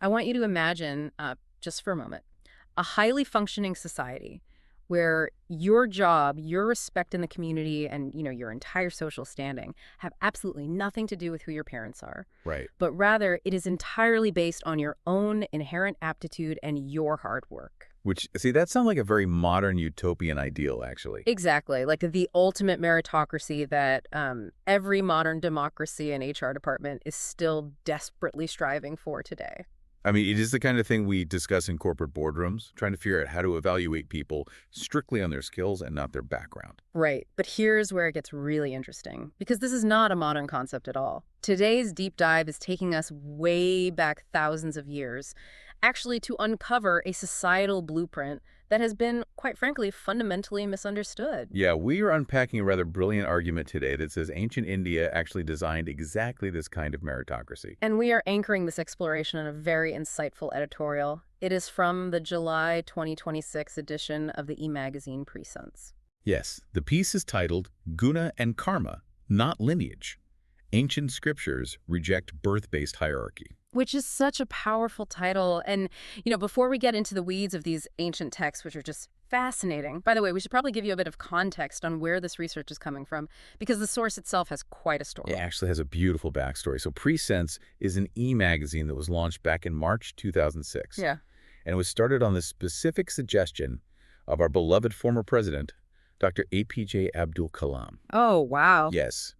I want you to imagine, just for a moment, a highly functioning society where your job, your respect in the community, and your entire social standing have absolutely nothing to do with who your parents are. Right. But rather, it is entirely based on your own inherent aptitude and your hard work. Which, see, that sounds like a very modern utopian ideal, actually. Exactly, like the ultimate meritocracy that every modern democracy and HR department is still desperately striving for today. I mean, it is the kind of thing we discuss in corporate boardrooms, trying to figure out how to evaluate people strictly on their skills and not their background. Right, but here's where it gets really interesting, because this is not a modern concept at all. Today's deep dive is taking us way back thousands of years, actually to uncover a societal blueprint that has been, quite frankly, fundamentally misunderstood. Yeah, we are unpacking a rather brilliant argument today that says ancient India actually designed exactly this kind of meritocracy. And we are anchoring this exploration in a very insightful editorial. It is from the July 2026 edition of the eMagazine PreSense. Yes, the piece is titled Guṇa and Karma, Not Lineage. Ancient Scriptures Reject Birth-Based Hierarchy. Which is such a powerful title. And, before we get into the weeds of these ancient texts, which are just fascinating, by the way, we should probably give you a bit of context on where this research is coming from, because the source itself has quite a story. It actually has a beautiful backstory. So PreSense is an e-magazine that was launched back in March 2006. Yeah. And it was started on the specific suggestion of our beloved former president, Dr. APJ Abdul Kalam. Oh, wow. Yes.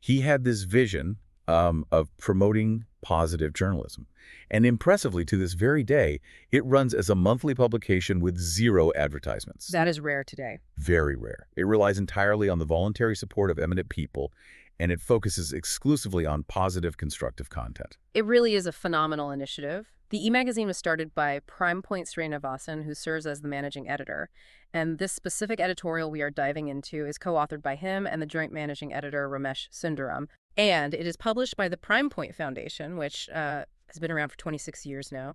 He had this vision of promoting positive journalism. And impressively, to this very day, it runs as a monthly publication with 0 advertisements. That is rare today. Very rare. It relies entirely on the voluntary support of eminent people, and it focuses exclusively on positive, constructive content. It really is a phenomenal initiative. The eMagazine was started by Prime Point Srinivasan, who serves as the managing editor. And this specific editorial we are diving into is co-authored by him and the joint managing editor, Ramesh Sundaram. And it is published by the Prime Point Foundation, which has been around for 26 years now.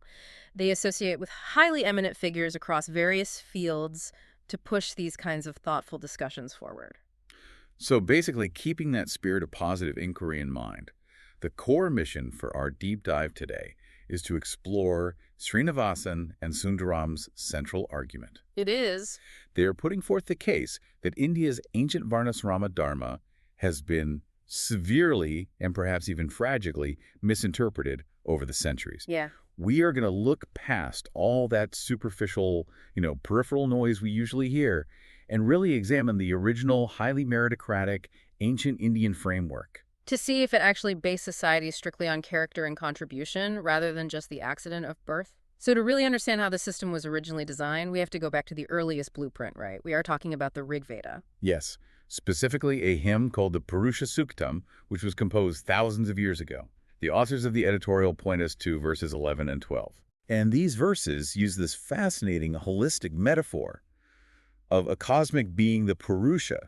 They associate with highly eminent figures across various fields to push these kinds of thoughtful discussions forward. So basically, keeping that spirit of positive inquiry in mind, the core mission for our deep dive today is to explore Srinivasan and Sundaram's central argument. It is. They are putting forth the case that India's ancient Varnasrama Dharma has been severely and perhaps even fragilely misinterpreted over the centuries. Yeah. We are going to look past all that superficial, peripheral noise we usually hear and really examine the original, highly meritocratic, ancient Indian framework. To see if it actually based society strictly on character and contribution rather than just the accident of birth. So to really understand how the system was originally designed, we have to go back to the earliest blueprint, right? We are talking about the Rig Veda. Yes, specifically a hymn called the Purusha Suktam, which was composed thousands of years ago. The authors of the editorial point us to verses 11 and 12. And these verses use this fascinating holistic metaphor of a cosmic being, the Purusha,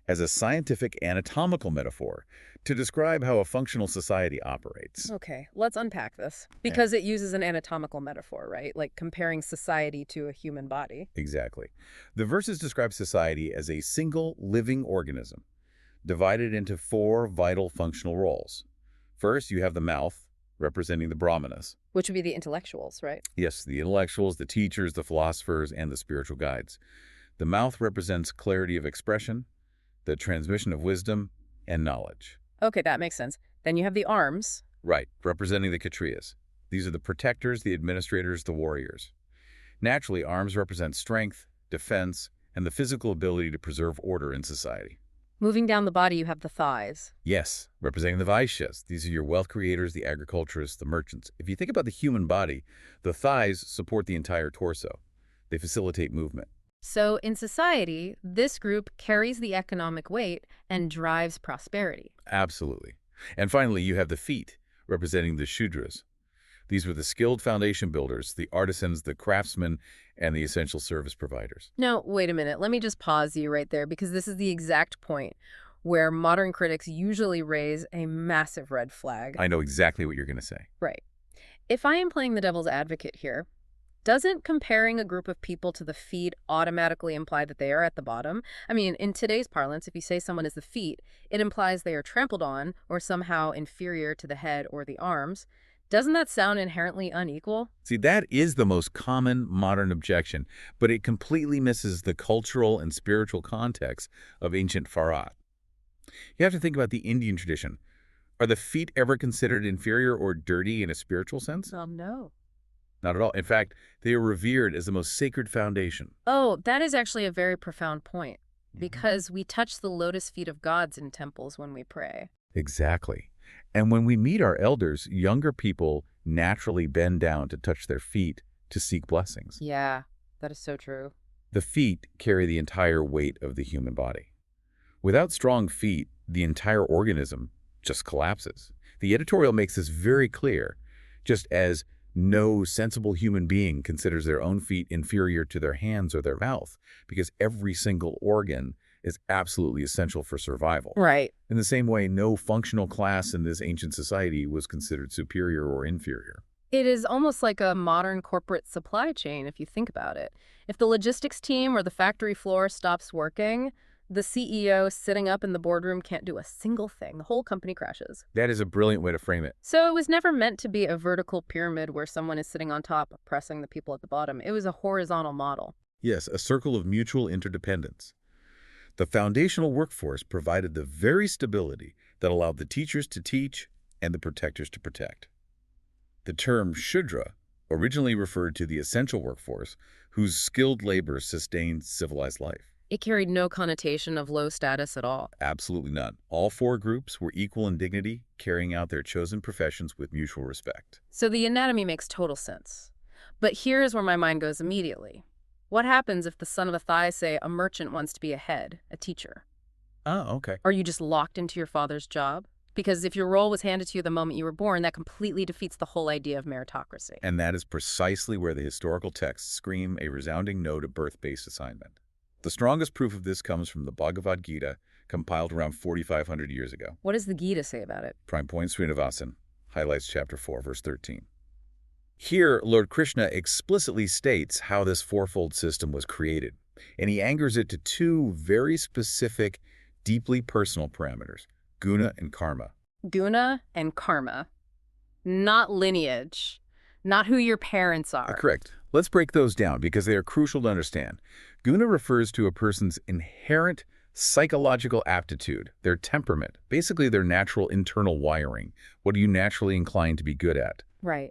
as a scientific anatomical metaphor to describe how a functional society operates. Okay, let's unpack this. Because it uses an anatomical metaphor, right? Like comparing society to a human body. Exactly. The verses describe society as a single living organism, divided into 4 vital functional roles. First, you have the mouth, representing the brahmanas. Which would be the intellectuals, right? Yes, the intellectuals, the teachers, the philosophers, and the spiritual guides. The mouth represents clarity of expression, the transmission of wisdom, and knowledge. Okay, that makes sense. Then you have the arms. Right, representing the Kshatriyas. These are the protectors, the administrators, the warriors. Naturally, arms represent strength, defense, and the physical ability to preserve order in society. Moving down the body, you have the thighs. Yes, representing the Vaishyas. These are your wealth creators, the agriculturists, the merchants. If you think about the human body, the thighs support the entire torso. They facilitate movement. So in society, this group carries the economic weight and drives prosperity. Absolutely. And finally, you have the feet, representing the Shudras. These were the skilled foundation builders, the artisans, the craftsmen, and the essential service providers. Now, wait a minute. Let me just pause you right there, because this is the exact point where modern critics usually raise a massive red flag. I know exactly what you're going to say. Right. If I am playing the devil's advocate here, doesn't comparing a group of people to the feet automatically imply that they are at the bottom? I mean, in today's parlance, if you say someone is the feet, it implies they are trampled on or somehow inferior to the head or the arms. Doesn't that sound inherently unequal? See, that is the most common modern objection, but it completely misses the cultural and spiritual context of ancient Farad. You have to think about the Indian tradition. Are the feet ever considered inferior or dirty in a spiritual sense? No. Not at all. In fact, they are revered as the most sacred foundation. Oh, that is actually a very profound point, because we touch the lotus feet of gods in temples when we pray. Exactly. And when we meet our elders, younger people naturally bend down to touch their feet to seek blessings. Yeah, that is so true. The feet carry the entire weight of the human body. Without strong feet, the entire organism just collapses. The editorial makes this very clear, just as no sensible human being considers their own feet inferior to their hands or their mouth, because every single organ is absolutely essential for survival. Right. In the same way, no functional class in this ancient society was considered superior or inferior. It is almost like a modern corporate supply chain, if you think about it. If the logistics team or the factory floor stops working, the CEO sitting up in the boardroom can't do a single thing. The whole company crashes. That is a brilliant way to frame it. So it was never meant to be a vertical pyramid where someone is sitting on top oppressing the people at the bottom. It was a horizontal model. Yes, a circle of mutual interdependence. The foundational workforce provided the very stability that allowed the teachers to teach and the protectors to protect. The term Shudra originally referred to the essential workforce whose skilled labor sustained civilized life. It carried no connotation of low status at all. Absolutely none. All four groups were equal in dignity, carrying out their chosen professions with mutual respect. So the anatomy makes total sense. But here is where my mind goes immediately. What happens if the son of a thigh, say, a merchant wants to be a head, a teacher? Oh, okay. Are you just locked into your father's job? Because if your role was handed to you the moment you were born, that completely defeats the whole idea of meritocracy. And that is precisely where the historical texts scream a resounding no to birth-based assignment. The strongest proof of this comes from the Bhagavad Gita, compiled around 4,500 years ago. What does the Gita say about it? Prime Point Srinivasan highlights chapter 4, verse 13. Here, Lord Krishna explicitly states how this fourfold system was created, and he anchors it to two very specific, deeply personal parameters, Guṇa and Karma. Guṇa and Karma. Not lineage. Not who your parents are. Correct. Let's break those down because they are crucial to understand. Guṇa refers to a person's inherent psychological aptitude, their temperament, basically their natural internal wiring. What are you naturally inclined to be good at? Right.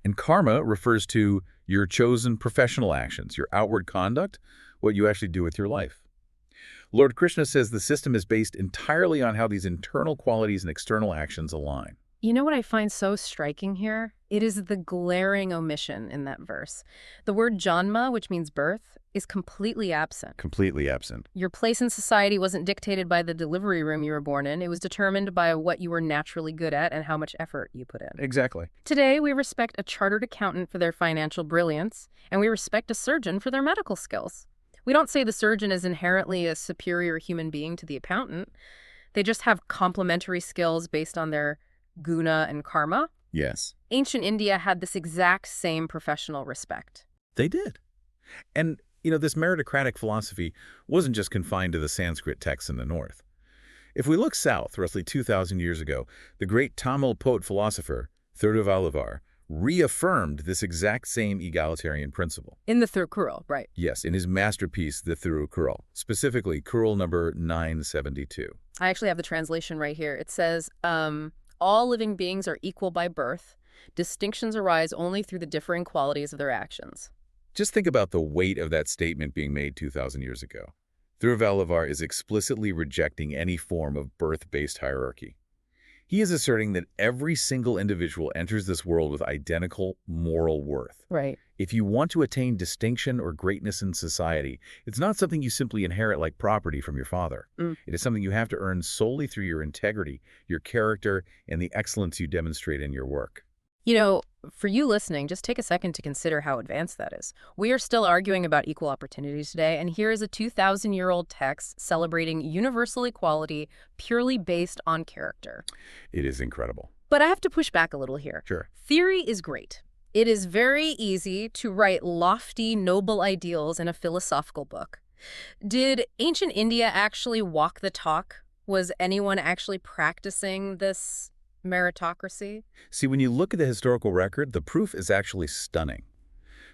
And karma refers to your chosen professional actions, your outward conduct, what you actually do with your life. Lord Krishna says the system is based entirely on how these internal qualities and external actions align. You know what I find so striking here? It is the glaring omission in that verse. The word Janma, which means birth, is completely absent. Completely absent. Your place in society wasn't dictated by the delivery room you were born in. It was determined by what you were naturally good at and how much effort you put in. Exactly. Today, we respect a chartered accountant for their financial brilliance, and we respect a surgeon for their medical skills. We don't say the surgeon is inherently a superior human being to the accountant. They just have complementary skills based on their Guṇa and Karma. Yes. Ancient India had this exact same professional respect. They did. And, this meritocratic philosophy wasn't just confined to the Sanskrit texts in the north. If we look south, roughly 2,000 years ago, the great Tamil poet-philosopher Thirukkural reaffirmed this exact same egalitarian principle. In the Thirukkural, right? Yes, in his masterpiece, the Thirukkural, specifically Kural number 972. I actually have the translation right here. It says, all living beings are equal by birth. Distinctions arise only through the differing qualities of their actions. Just think about the weight of that statement being made 2,000 years ago. Thirukkural is explicitly rejecting any form of birth-based hierarchy. He is asserting that every single individual enters this world with identical moral worth. Right. If you want to attain distinction or greatness in society, it's not something you simply inherit like property from your father. It is something you have to earn solely through your integrity, your character, and the excellence you demonstrate in your work. For you listening, just take a second to consider how advanced that is. We are still arguing about equal opportunities today, and here is a 2,000-year-old text celebrating universal equality purely based on character. It is incredible. But I have to push back a little here. Sure. Theory is great. It is very easy to write lofty, noble ideals in a philosophical book. Did ancient India actually walk the talk? Was anyone actually practicing this Meritocracy? See, when you look at the historical record, the proof is actually stunning.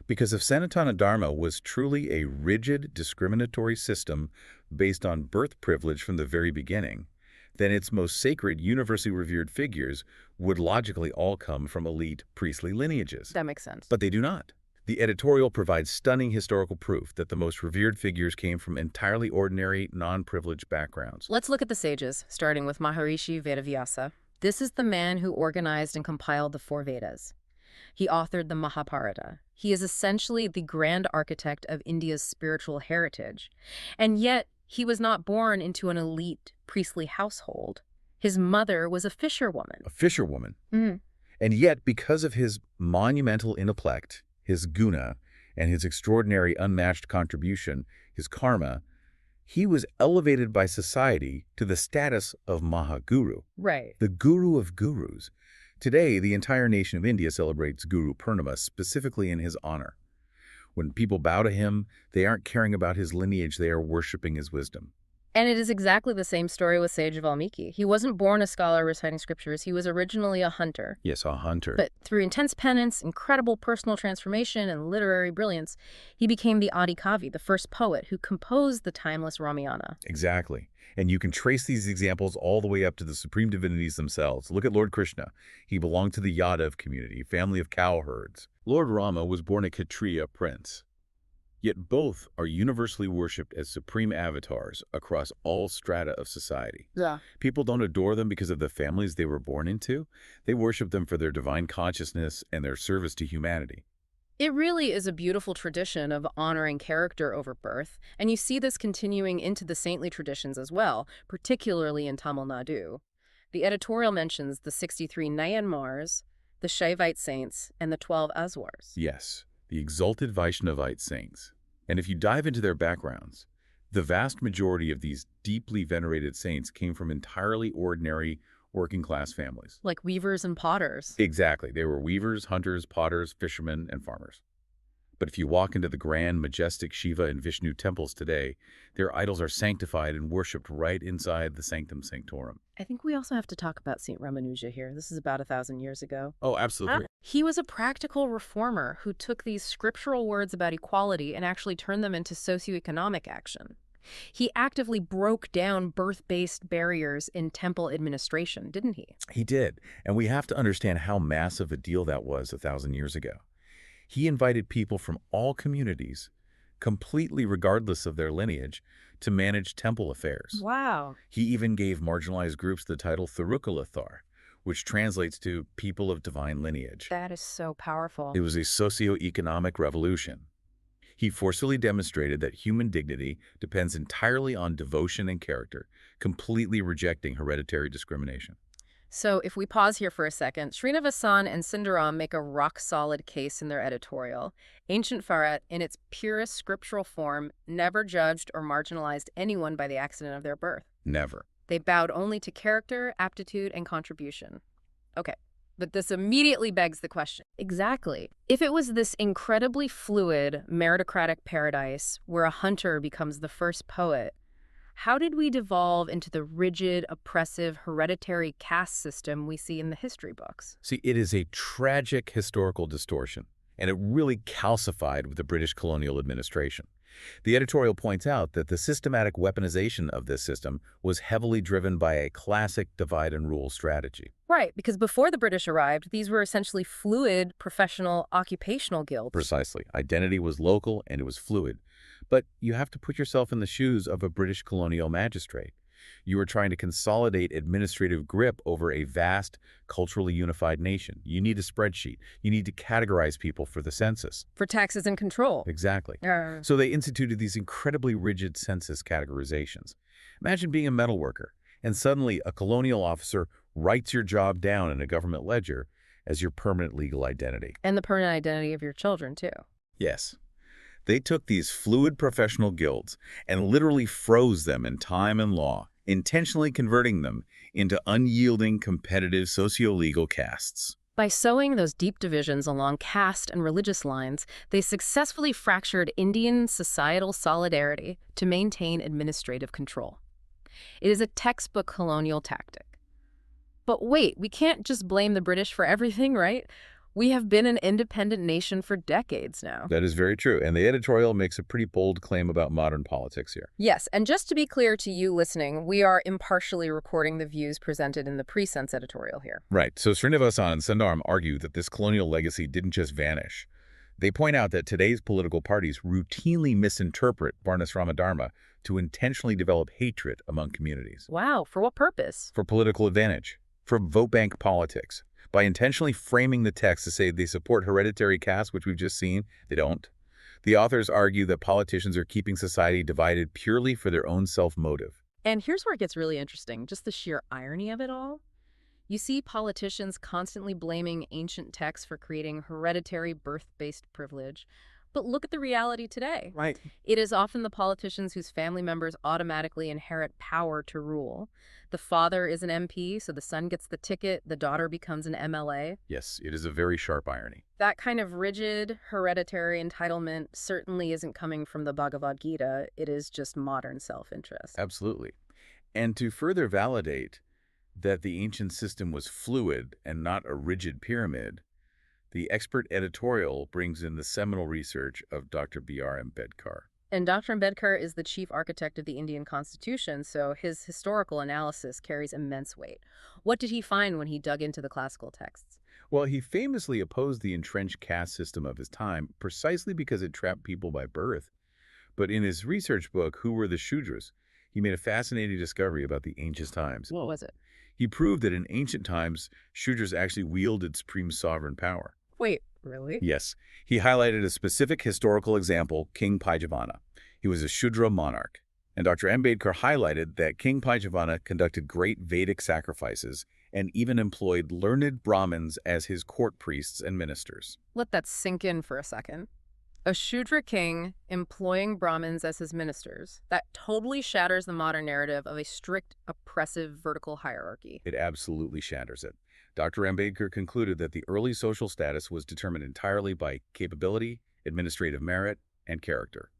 Because if Sanatana Dharma was truly a rigid, discriminatory system based on birth privilege from the very beginning, then its most sacred, universally revered figures would logically all come from elite priestly lineages. That makes sense. But they do not. The editorial provides stunning historical proof that the most revered figures came from entirely ordinary, non-privileged backgrounds. Let's look at the sages, starting with Maharishi Vyasa. This is the man who organized and compiled the 4 Vedas. He authored the Mahabharata. He is essentially the grand architect of India's spiritual heritage. And yet, he was not born into an elite priestly household. His mother was a fisherwoman. A fisherwoman. Mm. And yet, because of his monumental intellect, his Guṇa, and his extraordinary unmatched contribution, his Karma, he was elevated by society to the status of Mahaguru, Right. the guru of gurus. Today, the entire nation of India celebrates Guru Purnima specifically in his honor. When people bow to him, they aren't caring about his lineage, they are worshiping his wisdom. And it is exactly the same story with Sage Valmiki. He wasn't born a scholar reciting scriptures. He was originally a hunter. Yes, a hunter. But through intense penance, incredible personal transformation, and literary brilliance, he became the Adi Kavi, the first poet who composed the timeless Ramayana. Exactly. And you can trace these examples all the way up to the supreme divinities themselves. Look at Lord Krishna. He belonged to the Yadav community, family of cowherds. Lord Rama was born a Kshatriya prince. Yet both are universally worshipped as supreme avatars across all strata of society. Yeah. People don't adore them because of the families they were born into. They worship them for their divine consciousness and their service to humanity. It really is a beautiful tradition of honoring character over birth, and you see this continuing into the saintly traditions as well, particularly in Tamil Nadu. The editorial mentions the 63 Nayanmars, the Shaivite saints, and the 12 Azhwars. Yes, the exalted Vaishnavite saints. And if you dive into their backgrounds, the vast majority of these deeply venerated saints came from entirely ordinary working-class families. Like weavers and potters. Exactly. They were weavers, hunters, potters, fishermen, and farmers. But if you walk into the grand, majestic Shiva and Vishnu temples today, their idols are sanctified and worshipped right inside the Sanctum Sanctorum. I think we also have to talk about Saint Ramanuja here. This is about 1,000 years ago. Oh, absolutely. He was a practical reformer who took these scriptural words about equality and actually turned them into socioeconomic action. He actively broke down birth-based barriers in temple administration, didn't he? He did. And we have to understand how massive a deal that was 1,000 years ago. He invited people from all communities, completely regardless of their lineage, to manage temple affairs. Wow. He even gave marginalized groups the title Thirukkural, which translates to people of divine lineage. That is so powerful. It was a socio-economic revolution. He forcefully demonstrated that human dignity depends entirely on devotion and character, completely rejecting hereditary discrimination. So if we pause here for a second, Srinivasan and Sundaram make a rock-solid case in their editorial. Ancient Bharat, in its purest scriptural form, never judged or marginalized anyone by the accident of their birth. Never. They bowed only to character, aptitude, and contribution. Okay, but this immediately begs the question. Exactly. If it was this incredibly fluid, meritocratic paradise where a hunter becomes the first poet, how did we devolve into the rigid, oppressive, hereditary caste system we see in the history books? See, it is a tragic historical distortion, and it really calcified with the British colonial administration. The editorial points out that the systematic weaponization of this system was heavily driven by a classic divide-and-rule strategy. Right, because before the British arrived, these were essentially fluid, professional, occupational guilds. Precisely. Identity was local and it was fluid. But you have to put yourself in the shoes of a British colonial magistrate. You are trying to consolidate administrative grip over a vast, culturally unified nation. You need a spreadsheet. You need to categorize people for the census. For taxes and control. Exactly. So they instituted these incredibly rigid census categorizations. Imagine being a metal worker, and suddenly a colonial officer writes your job down in a government ledger as your permanent legal identity. And the permanent identity of your children, too. Yes. They took these fluid professional guilds and literally froze them in time and law, intentionally converting them into unyielding, competitive socio-legal castes. By sowing those deep divisions along caste and religious lines, they successfully fractured Indian societal solidarity to maintain administrative control. It is a textbook colonial tactic. But wait, we can't just blame the British for everything, right? We have been an independent nation for decades now. That is very true, and the editorial makes a pretty bold claim about modern politics here. Yes, and just to be clear to you listening, we are impartially recording the views presented in the PreSense editorial here. Right, so Srinivasan and Sundaram argue that this colonial legacy didn't just vanish. They point out that today's political parties routinely misinterpret Varnasrama Dharma to intentionally develop hatred among communities. Wow, for what purpose? For political advantage, for vote bank politics. By intentionally framing the text to say they support hereditary caste, which we've just seen, they don't. The authors argue that politicians are keeping society divided purely for their own self-motive. And here's where it gets really interesting, just the sheer irony of it all. You see politicians constantly blaming ancient texts for creating hereditary birth-based privilege. But look at the reality today. Right. It is often the politicians whose family members automatically inherit power to rule. The father is an MP, so the son gets the ticket, the daughter becomes an MLA. Yes, it is a very sharp irony. That kind of rigid, hereditary entitlement certainly isn't coming from the Bhagavad Gita. It is just modern self-interest. Absolutely. And to further validate that the ancient system was fluid and not a rigid pyramid, the expert editorial brings in the seminal research of Dr. B.R. Ambedkar. And Dr. Ambedkar is the chief architect of the Indian Constitution, so his historical analysis carries immense weight. What did he find when he dug into the classical texts? Well, he famously opposed the entrenched caste system of his time precisely because it trapped people by birth. But in his research book, Who Were the Shudras?, he made a fascinating discovery about the ancient times. What was it? He proved that in ancient times, Shudras actually wielded supreme sovereign power. Wait, really? Yes. He highlighted a specific historical example, King Pajavana. He was a Shudra monarch. And Dr. Ambedkar highlighted that King Pajavana conducted great Vedic sacrifices and even employed learned Brahmins as his court priests and ministers. Let that sink in for a second. A Shudra king employing Brahmins as his ministers. That totally shatters the modern narrative of a strict, oppressive vertical hierarchy. It absolutely shatters it. Dr. Ambedkar concluded that the early social status was determined entirely by capability, administrative merit, and character.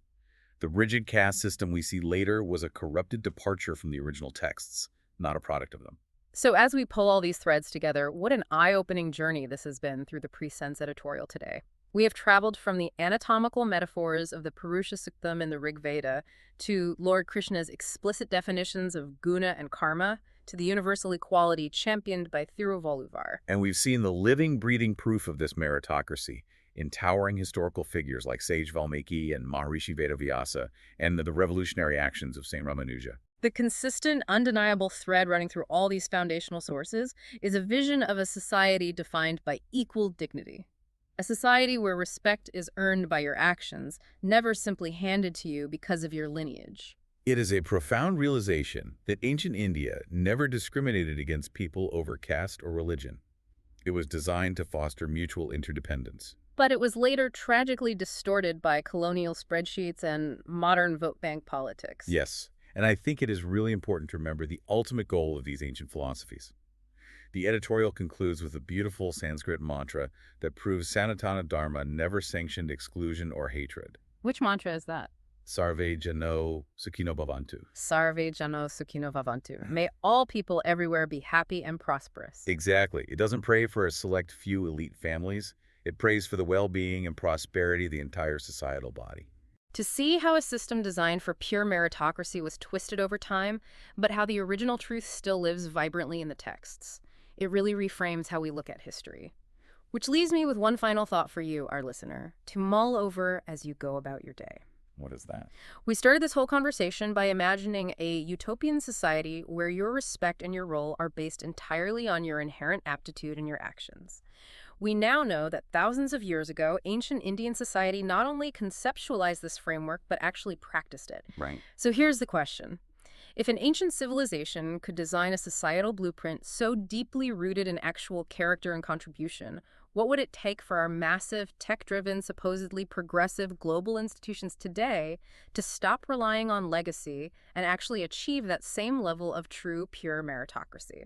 The rigid caste system we see later was a corrupted departure from the original texts, not a product of them. So as we pull all these threads together, what an eye-opening journey this has been through the PreSense editorial today. We have traveled from the anatomical metaphors of the Purusha Suktam in the Rig Veda to Lord Krishna's explicit definitions of Guṇa and Karma to the universal equality championed by Thirukkural. And we've seen the living, breathing proof of this meritocracy in towering historical figures like sage Valmiki and Maharishi Vyasa and the revolutionary actions of Saint Ramanuja. The consistent, undeniable thread running through all these foundational sources is a vision of a society defined by equal dignity. A society where respect is earned by your actions, never simply handed to you because of your lineage. It is a profound realization that ancient India never discriminated against people over caste or religion. It was designed to foster mutual interdependence. But it was later tragically distorted by colonial spreadsheets and modern vote bank politics. Yes, and I think it is really important to remember the ultimate goal of these ancient philosophies. The editorial concludes with a beautiful Sanskrit mantra that proves Sanatana Dharma never sanctioned exclusion or hatred. Which mantra is that? Sarve Jano Sukhino Bhavantu. Sarve Jano Sukhino Bhavantu. May all people everywhere be happy and prosperous. Exactly. It doesn't pray for a select few elite families. It prays for the well-being and prosperity of the entire societal body. To see how a system designed for pure meritocracy was twisted over time, but how the original truth still lives vibrantly in the texts. It really reframes how we look at history. Which leaves me with one final thought for you, our listener, to mull over as you go about your day. What is that? We started this whole conversation by imagining a utopian society where your respect and your role are based entirely on your inherent aptitude and your actions. We now know that thousands of years ago, ancient Indian society not only conceptualized this framework, but actually practiced it. Right. So here's the question. If an ancient civilization could design a societal blueprint so deeply rooted in actual character and contribution, what would it take for our massive, tech-driven, supposedly progressive global institutions today to stop relying on legacy and actually achieve that same level of true, pure meritocracy?